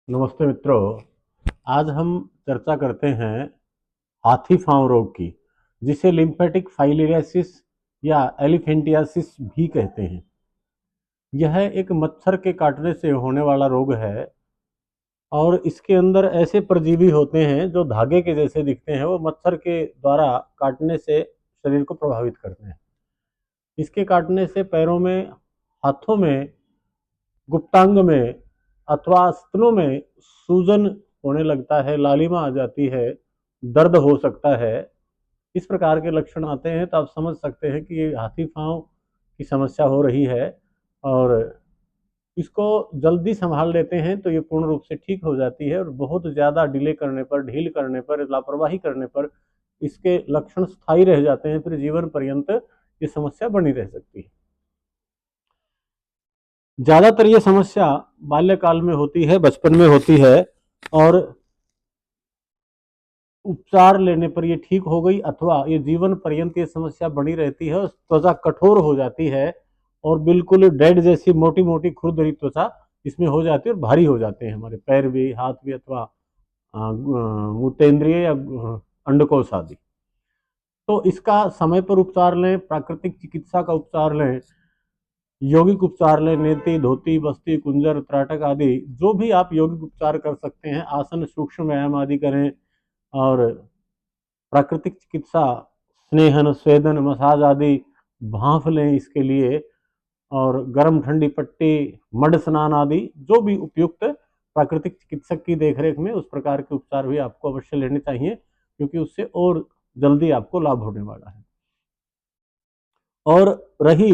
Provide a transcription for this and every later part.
नमस्ते मित्रों। आज हम चर्चा करते हैं हाथी पांव रोग की, जिसे लिम्फेटिक फाइलियासिस या एलिफेंटियासिस भी कहते हैं। यह एक मच्छर के काटने से होने वाला रोग है और इसके अंदर ऐसे परजीवी होते हैं जो धागे के जैसे दिखते हैं। वो मच्छर के द्वारा काटने से शरीर को प्रभावित करते हैं। इसके काटने से पैरों में, हाथों में, गुप्तांग में अथवा स्तनों में सूजन होने लगता है, लालिमा आ जाती है, दर्द हो सकता है। इस प्रकार के लक्षण आते हैं तो आप समझ सकते हैं कि ये हाथी पांव की समस्या हो रही है। और इसको जल्दी संभाल लेते हैं तो ये पूर्ण रूप से ठीक हो जाती है, और बहुत ज़्यादा डिले करने पर, ढील करने पर, लापरवाही करने पर इसके लक्षण स्थायी रह जाते हैं। फिर जीवन पर्यंत ये समस्या बनी रह सकती है। ज़्यादातर ये समस्या बाल्यकाल में होती है, बचपन में होती है, और उपचार लेने पर ये ठीक हो गई, अथवा ये जीवन पर्यंत ये समस्या बनी रहती है। त्वचा कठोर हो जाती है और बिल्कुल डेड जैसी मोटी मोटी खुरदरी त्वचा इसमें हो जाती है और भारी हो जाते हैं हमारे पैर भी, हाथ भी, अथवा मूत्रेंद्रिय या अंडकोश आदि। तो इसका समय पर उपचार लें, प्राकृतिक चिकित्सा का उपचार लें, यौगिक उपचार लें, नेति, धोती, बस्ती, कुंजर, त्राटक आदि जो भी आप यौगिक उपचार कर सकते हैं, आसन, सूक्ष्म व्यायाम आदि करें। और प्राकृतिक चिकित्सा, स्नेहन, स्वेदन, मसाज आदि भांप लें इसके लिए, और गर्म ठंडी पट्टी, मड स्नान आदि जो भी उपयुक्त प्राकृतिक चिकित्सक की देखरेख में उस प्रकार के उपचार भी आपको अवश्य लेने चाहिए, क्योंकि उससे और जल्दी आपको लाभ होने वाला है। और रही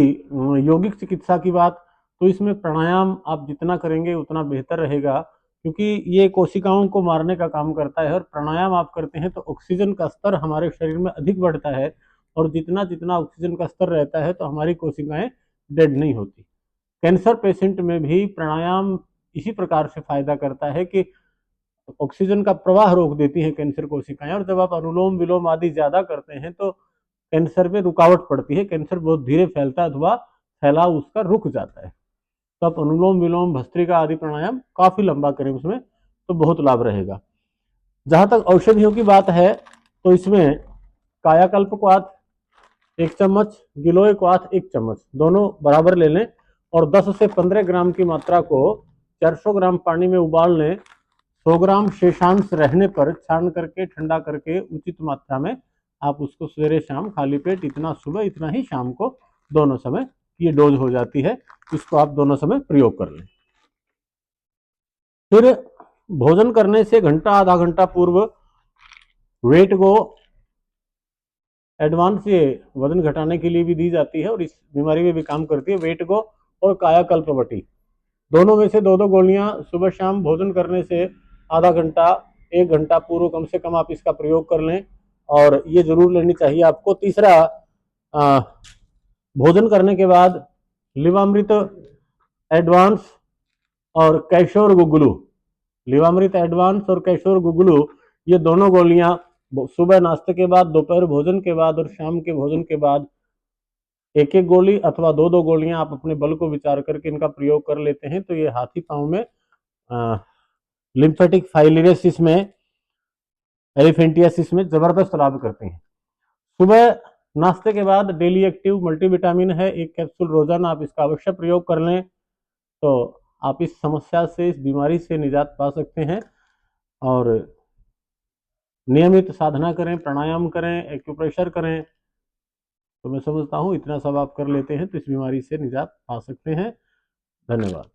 यौगिक चिकित्सा की बात, तो इसमें प्राणायाम आप जितना करेंगे उतना बेहतर रहेगा, क्योंकि ये कोशिकाओं को मारने का काम करता है। और प्राणायाम आप करते हैं तो ऑक्सीजन का स्तर हमारे शरीर में अधिक बढ़ता है, और जितना जितना ऑक्सीजन का स्तर रहता है तो हमारी कोशिकाएं डेड नहीं होती। कैंसर पेशेंट में भी प्राणायाम इसी प्रकार से फायदा करता है कि ऑक्सीजन का प्रवाह रोक देती है कैंसर कोशिकाएं। और जब आप अनुलोम विलोम आदि ज्यादा करते हैं तो कैंसर में रुकावट पड़ती है, कैंसर बहुत धीरे फैलता है अथवा फैलाव उसका रुक जाता है। तो आप अनुलोम विलोम, भस्त्रिका आदि प्राणायाम काफी लंबा करें, उसमें तो बहुत लाभ रहेगा। जहां तक औषधियों की बात है तो इसमें कायाकल्प क्वाथ 1 चम्मच, गिलोय क्वाथ 1 चम्मच, दोनों बराबर ले लें, और 10 से 15 ग्राम की मात्रा को 400 ग्राम पानी में उबाल लें। 100 ग्राम शेषांश रहने पर छान करके, ठंडा करके उचित मात्रा में आप उसको सवेरे शाम खाली पेट, इतना सुबह इतना ही शाम को, दोनों समय ये डोज हो जाती है। इसको आप दोनों समय प्रयोग कर लें। फिर भोजन करने से घंटा आधा घंटा पूर्व वेट गो एडवांस, ये वजन घटाने के लिए भी दी जाती है और इस बीमारी में भी काम करती है। वेट गो और कायाकल्पवटी, दोनों में से 2-2 गोलियां सुबह शाम भोजन करने से आधा घंटा 1 घंटा पूर्व कम से कम आप इसका प्रयोग कर लें, और ये जरूर लेनी चाहिए आपको। तीसरा, भोजन करने के बाद लिवामृत एडवांस और कैशोर गुगलू, लिवामृत एडवांस और कैशोर गुगलू, ये दोनों गोलियां सुबह नाश्ते के बाद, दोपहर भोजन के बाद और शाम के भोजन के बाद 1-1 गोली अथवा 2-2 गोलियां आप अपने बल को विचार करके इनका प्रयोग कर लेते हैं तो ये हाथी पांव में, लिम्फेटिक फाइलियासिस में, एलिफेंटियासिस में जबरदस्त लाभ करते हैं। सुबह नाश्ते के बाद डेली एक्टिव मल्टीविटामिन है, 1 कैप्सूल रोजाना आप इसका अवश्य प्रयोग कर लें, तो आप इस समस्या से, इस बीमारी से निजात पा सकते हैं। और नियमित साधना करें, प्राणायाम करें, एक्यूप्रेशर करें, तो मैं समझता हूँ इतना सब आप कर लेते हैं तो इस बीमारी से निजात पा सकते हैं। धन्यवाद।